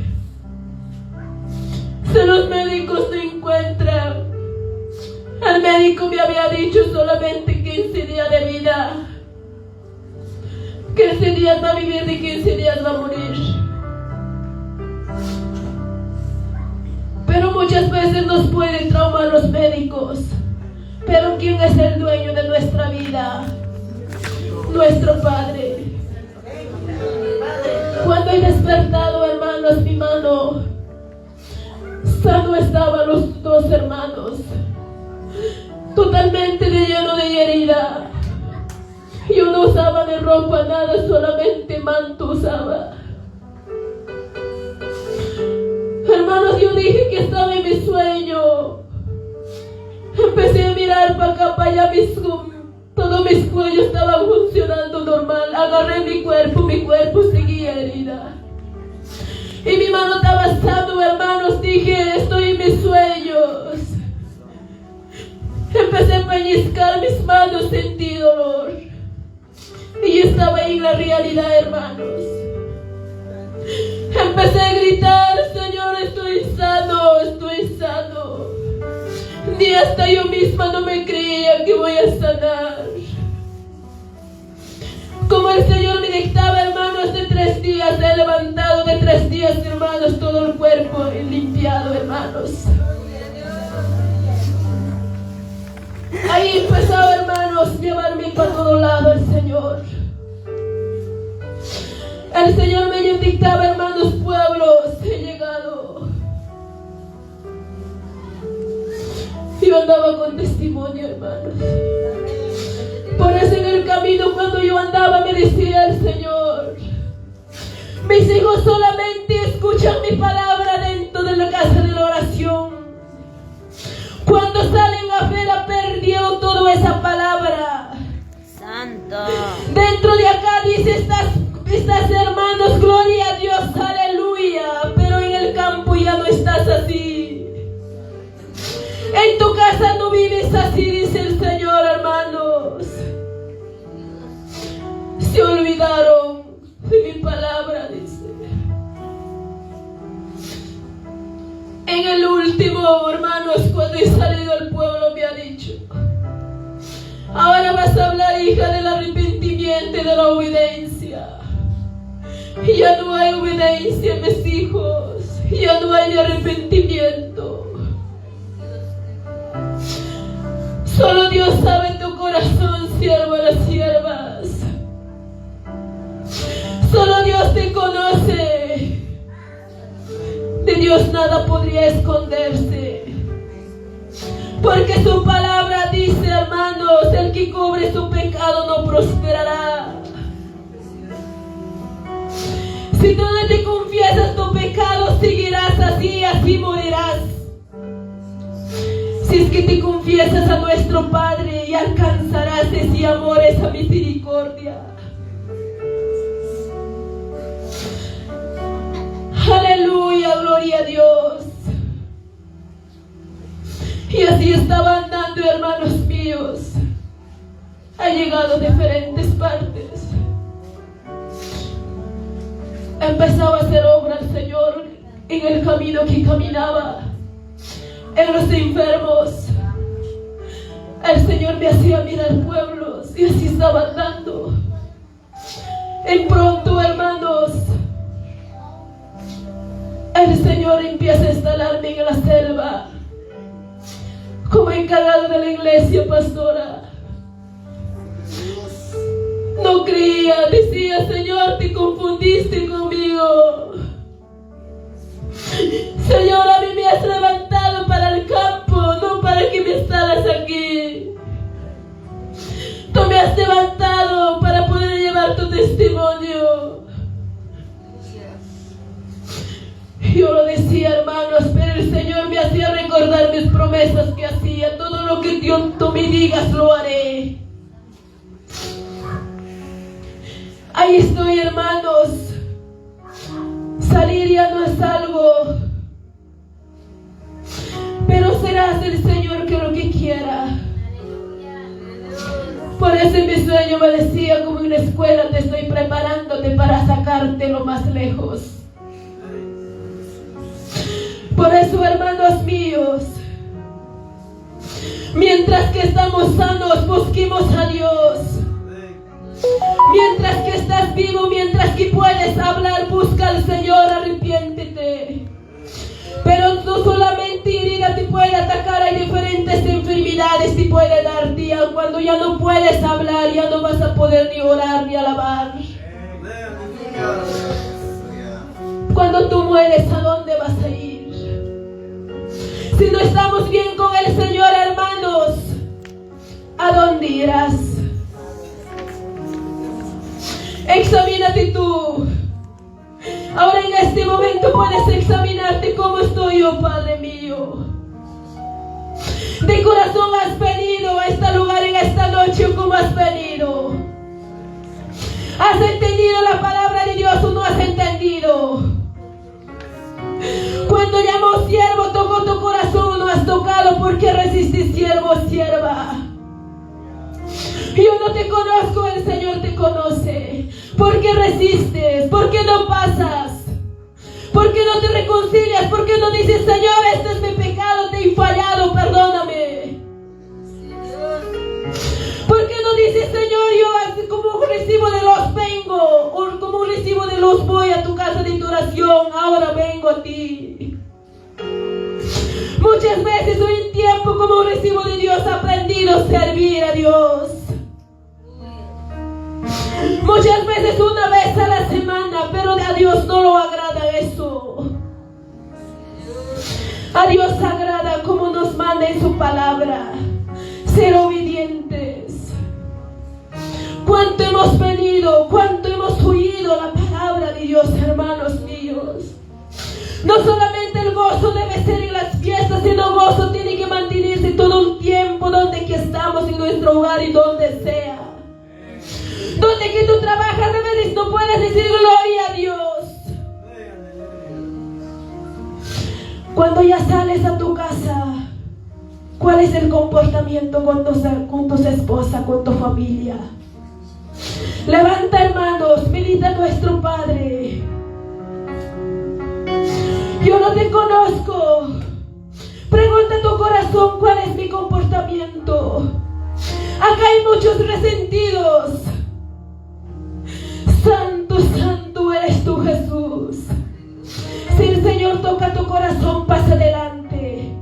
Speaker 1: Si los médicos no encuentran. El médico me había dicho solamente 15 días de vida. 15 días va a vivir, de 15 días va a morir. Pero muchas veces nos pueden traumar los médicos. Pero ¿quién es el dueño de nuestra vida? Nuestro Padre. Cuando he despertado, hermanos, mi mano, sano estaban los 2 hermanos, totalmente lleno de herida. Yo no usaba de ropa, nada, solamente manto usaba. Hermanos, yo dije que estaba en mi sueño. Empecé a mirar para acá, para allá, todos mis cuellos estaban funcionando normal. Agarré mi cuerpo seguía herida. Y mi mano estaba sano, hermanos. Dije, estoy en mis sueños. Empecé a pellizcar mis manos, sentí dolor. Y yo estaba en la realidad, hermanos. Empecé a gritar, Señor, estoy sano, estoy sano. Ni hasta yo misma no me creía que voy a sanar. Como el Señor me dictaba, hermanos, de 3 días he levantado, de 3 días, hermanos, todo el cuerpo limpiado, hermanos. Ahí empezaba, hermanos, llevarme para todo lado el Señor. El Señor me dictaba, hermanos, pueblos, he llegado. Yo andaba con testimonio, hermanos. Por eso en el camino cuando yo andaba me decía el Señor, mis hijos solamente escuchan mi palabra dentro de la casa de la oración. Cuando salen afuera perdió toda esa palabra.
Speaker 3: Santo.
Speaker 1: Dentro de acá dice, estás hermanos, gloria a Dios, aleluya. Pero en el campo ya no estás así. En tu casa no vives así, dice el Señor, hermanos. Se olvidaron de mi palabra, dice. En el último, hermanos, cuando he salido al pueblo me ha dicho, ahora vas a hablar, hija, del arrepentimiento y de la obediencia. Ya no hay obediencia, mis hijos. Ya no hay arrepentimiento. Solo Dios sabe tu corazón, siervo de las siervas. Solo Dios te conoce. De Dios nada podría esconderse. Porque su palabra dice, hermanos, el que cubre su pecado no prosperará. Si tú no te confiesas tu pecado, seguirás así, así morirás. Si es que te confiesas a nuestro Padre y alcanzarás ese amor, esa misericordia. Aleluya, gloria a Dios. Y así estaba andando, hermanos míos. Ha llegado a diferentes partes. Empezaba a hacer obra el Señor en el camino que caminaba, en los enfermos. El Señor me hacía mirar pueblos. y así estaba andando. En pronto, hermanos, el Señor empieza a instalarme en la selva como encargado de la iglesia, pastora. No creía, decía: Señor, te confundiste conmigo. Señor, a mí me has levantado para el campo, no para que me instalas aquí. Tú me has levantado para poder llevar tu testimonio. Yo lo decía, hermanos, pero el Señor me hacía recordar mis promesas que hacía. Todo lo que tú me digas lo haré. Ahí estoy, hermanos. Salir ya no es algo, pero serás el Señor que lo que quiera. Por eso en mi sueño me decía, como en una escuela, te estoy preparándote para sacarte lo más lejos. Por eso, hermanos míos, mientras que estamos sanos, busquemos a Dios. Mientras que estás vivo, mientras que puedes hablar, busca al Señor, arrepiéntete. Pero no solamente herida te puede atacar, hay diferentes enfermedades te puede dar, tía. Cuando ya no puedes hablar, ya no vas a poder ni orar ni alabar. Cuando tú mueres, ¿a dónde vas a ir? Si no estamos bien con el Señor, hermanos, ¿a dónde irás? Examínate tú. Ahora en este momento puedes examinarte cómo estoy yo, Padre mío. De corazón has venido a este lugar en esta noche, o cómo has venido. ¿Has entendido la palabra de Dios o no has entendido? Cuando llamó siervo, tocó tu corazón o no has tocado, porque resistes, siervo o sierva. Yo no te conozco, el Señor te conoce. ¿Por qué resistes? ¿Por qué no pasas? ¿Por qué no te reconcilias? ¿Por qué no dices: Señor, este es mi pecado, te he fallado, perdóname? ¿Por qué no dices: Señor, yo como un recibo de luz vengo, o como un recibo de luz voy a tu casa de oración, ahora vengo a ti? Muchas veces hoy en tiempo, como un recibo de Dios, he aprendido a servir a Dios. Muchas veces una vez a la semana, pero a Dios no lo agrada eso. A Dios agrada como nos manda en su palabra, ser obedientes. Cuánto hemos venido, cuánto hemos oído la palabra de Dios, hermanos míos. No solamente el gozo debe ser en las fiestas, sino gozo tiene que mantenerse todo el tiempo donde que estamos, en nuestro hogar y donde sea. Donde que tú trabajas, a veces no puedes decir gloria a Dios. Cuando ya sales a tu casa, ¿cuál es el comportamiento con tu esposa, con tu familia? Levanta, hermanos, medita a nuestro Padre. Yo no te conozco. Pregunta a tu corazón cuál es mi comportamiento. Acá hay muchos resentidos. Santo, santo eres tú, Jesús. Si el Señor toca tu corazón, pasa adelante.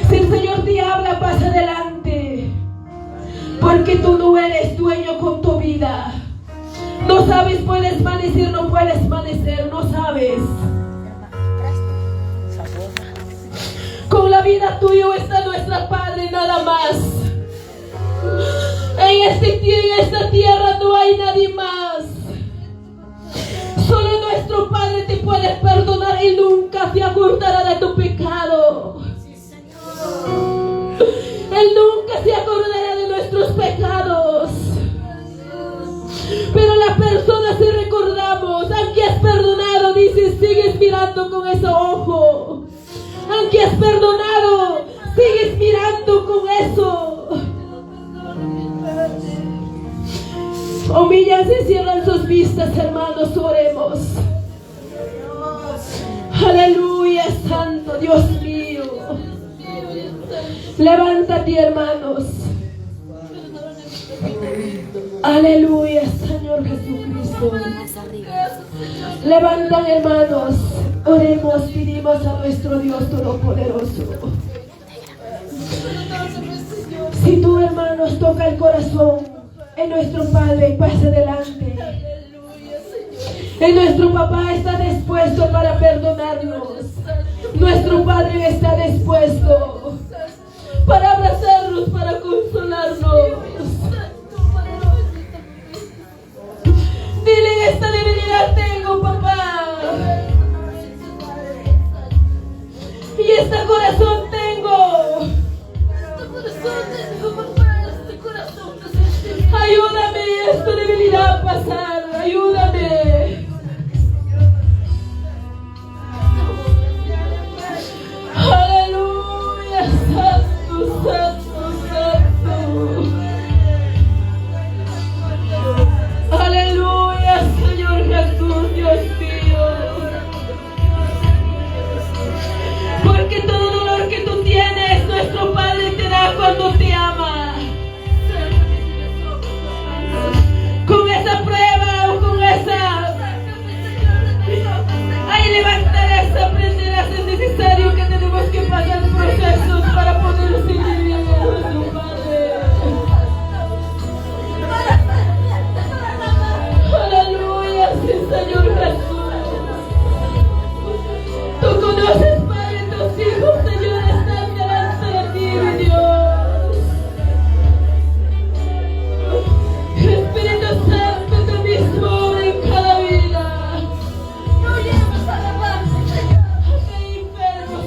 Speaker 1: Si el Señor te habla, pasa adelante. Porque tú no eres dueño con tu vida. No sabes, puedes manecer, no puedes manecer, no sabes. Con la vida tuya está nuestro Padre, nada más. En esta tierra no hay nadie más. Solo nuestro Padre te puede perdonar y nunca te acordará de tu pecado. Él nunca se acordará de nuestros pecados. Pero la persona, si recordamos, aunque has perdonado, dices, sigues mirando con ese ojo. Aunque has perdonado, sigues mirando con eso. Humíllanse, cierran sus vistas, hermanos, oremos. Aleluya, santo Dios mío. Levántate, hermanos. Aleluya, Señor Jesucristo. Levantan, hermanos, oremos, pedimos a nuestro Dios Todopoderoso. Si tú, hermanos, toca el corazón en nuestro Padre y pase adelante. En nuestro papá está dispuesto para perdonarnos. Nuestro Padre está dispuesto para abrazarnos, para consolarnos. Dile, esta debilidad tengo, papá. Y este corazón tengo. Ayúdame esta debilidad a pasar. Ayúdame. Aleluya, santo, santo, santo. Aleluya, Señor Jesús, Dios mío. Porque todo dolor que tú tienes, nuestro Padre te da cuando te ama. Con esa prueba o con esa... Ahí levantarás, aprenderás. Es necesario que tenemos que pasar procesos para poder seguir a tu Padre. Aleluya, sí, Señor Jesús. Tú conoces, Padre, tus hijos, Señor, están delante de ti, mi Dios. Espíritu Santo, tú mismo en cada vida. No llevas alabanza, Señor. Hay enfermos,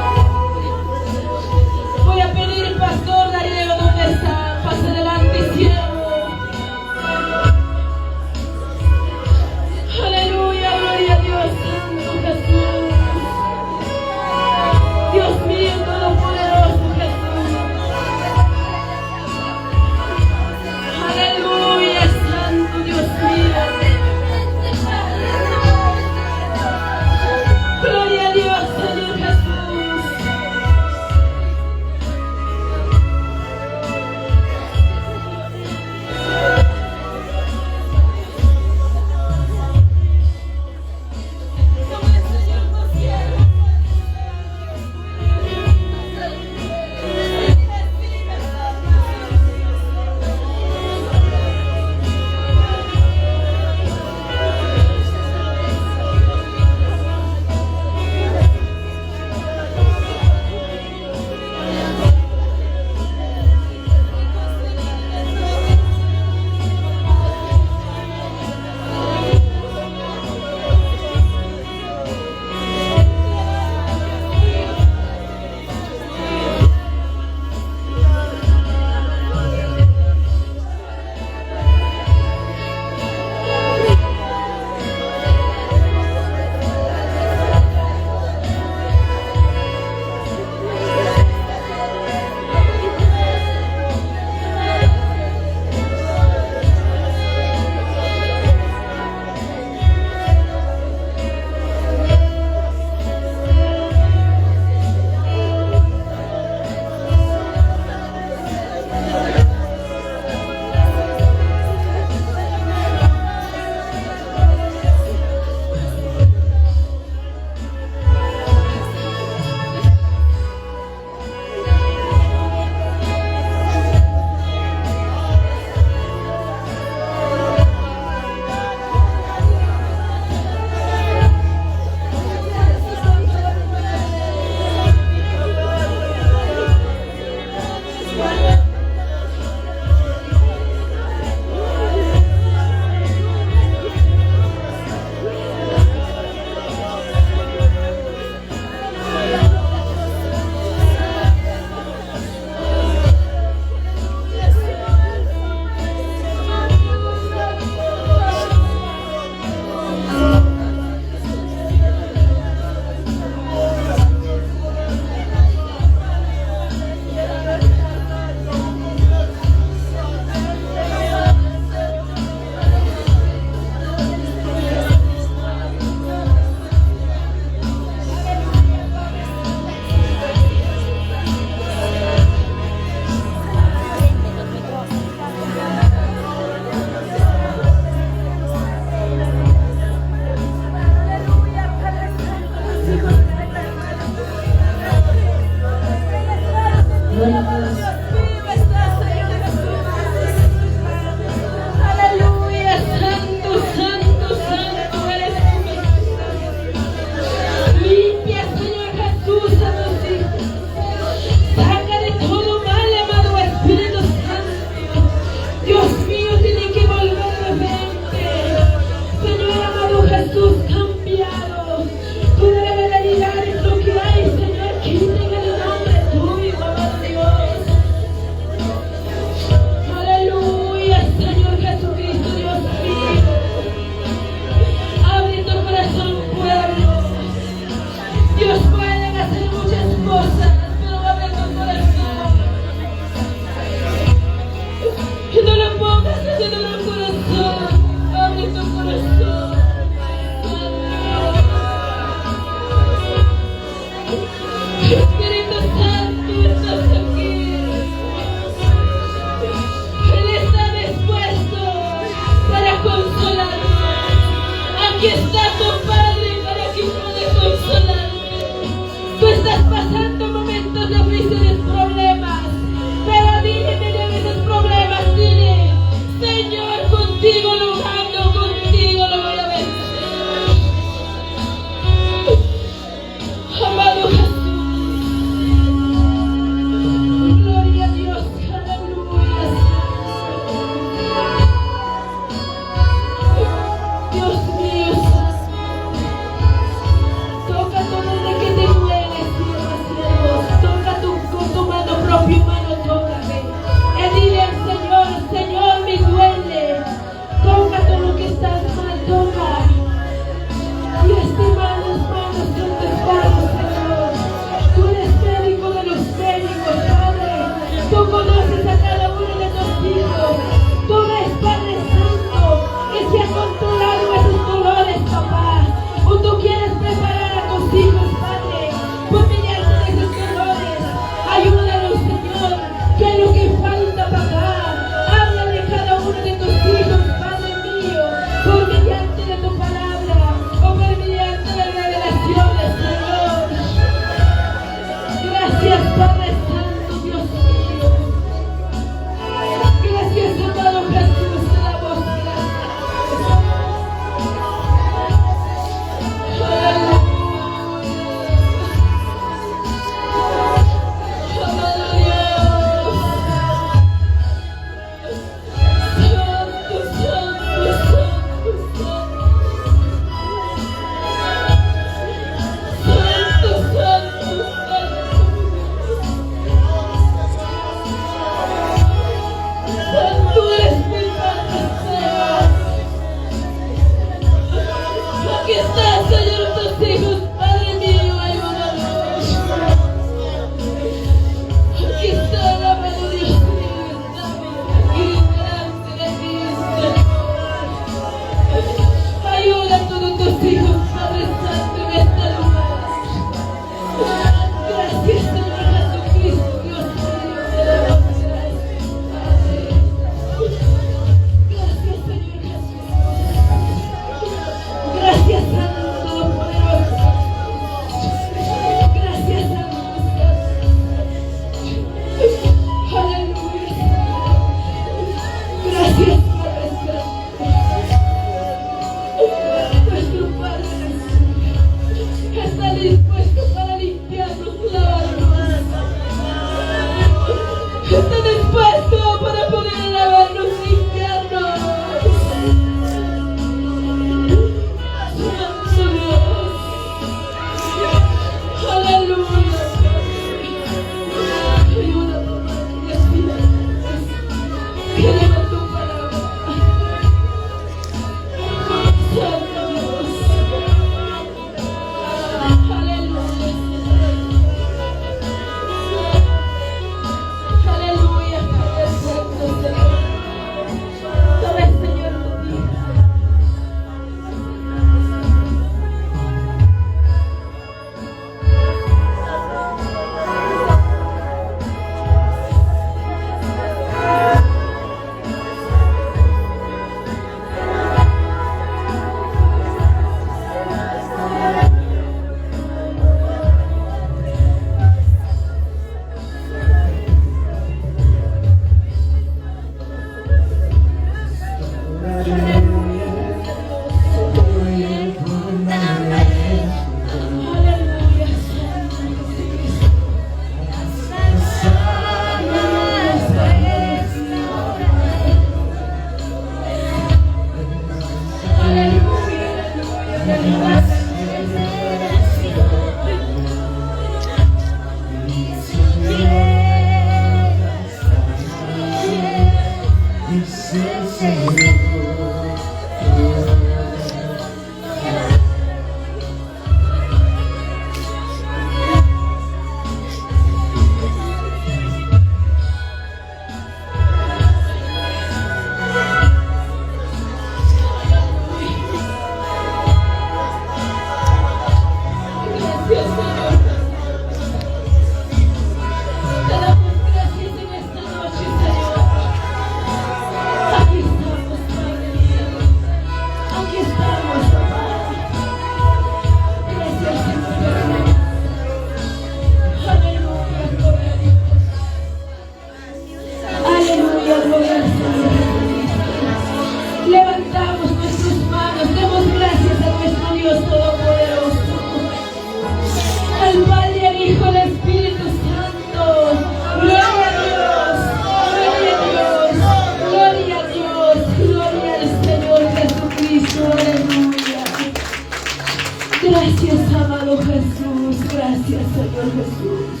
Speaker 1: Señor Jesús.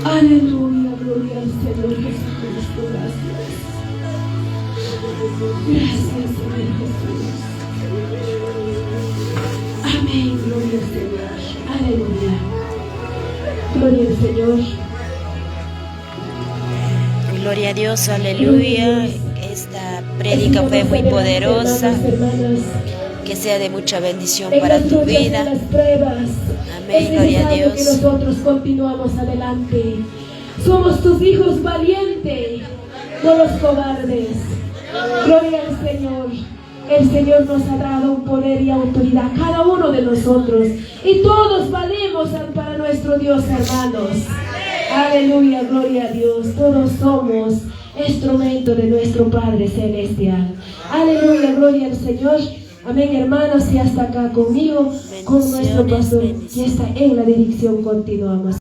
Speaker 1: Aleluya, gloria al Señor Jesucristo. Gracias. Gracias, Señor Jesús. Amén, gloria al Señor. Aleluya. Gloria al Señor.
Speaker 3: Gloria a Dios, aleluya. Esta prédica fue muy poderosa. Que sea de mucha bendición para tu vida. Amén, gloria a Dios.
Speaker 1: Que nosotros continuamos adelante. Somos tus hijos valientes, no los cobardes. Gloria al Señor. El Señor nos ha dado un poder y autoridad a cada uno de nosotros. Y todos valemos para nuestro Dios, hermanos. Aleluya, gloria a Dios. Todos somos instrumento de nuestro Padre Celestial. Aleluya, gloria al Señor. Amén, hermanos, y hasta acá conmigo, con nuestro pastor, que está en la dirección. Continuamos.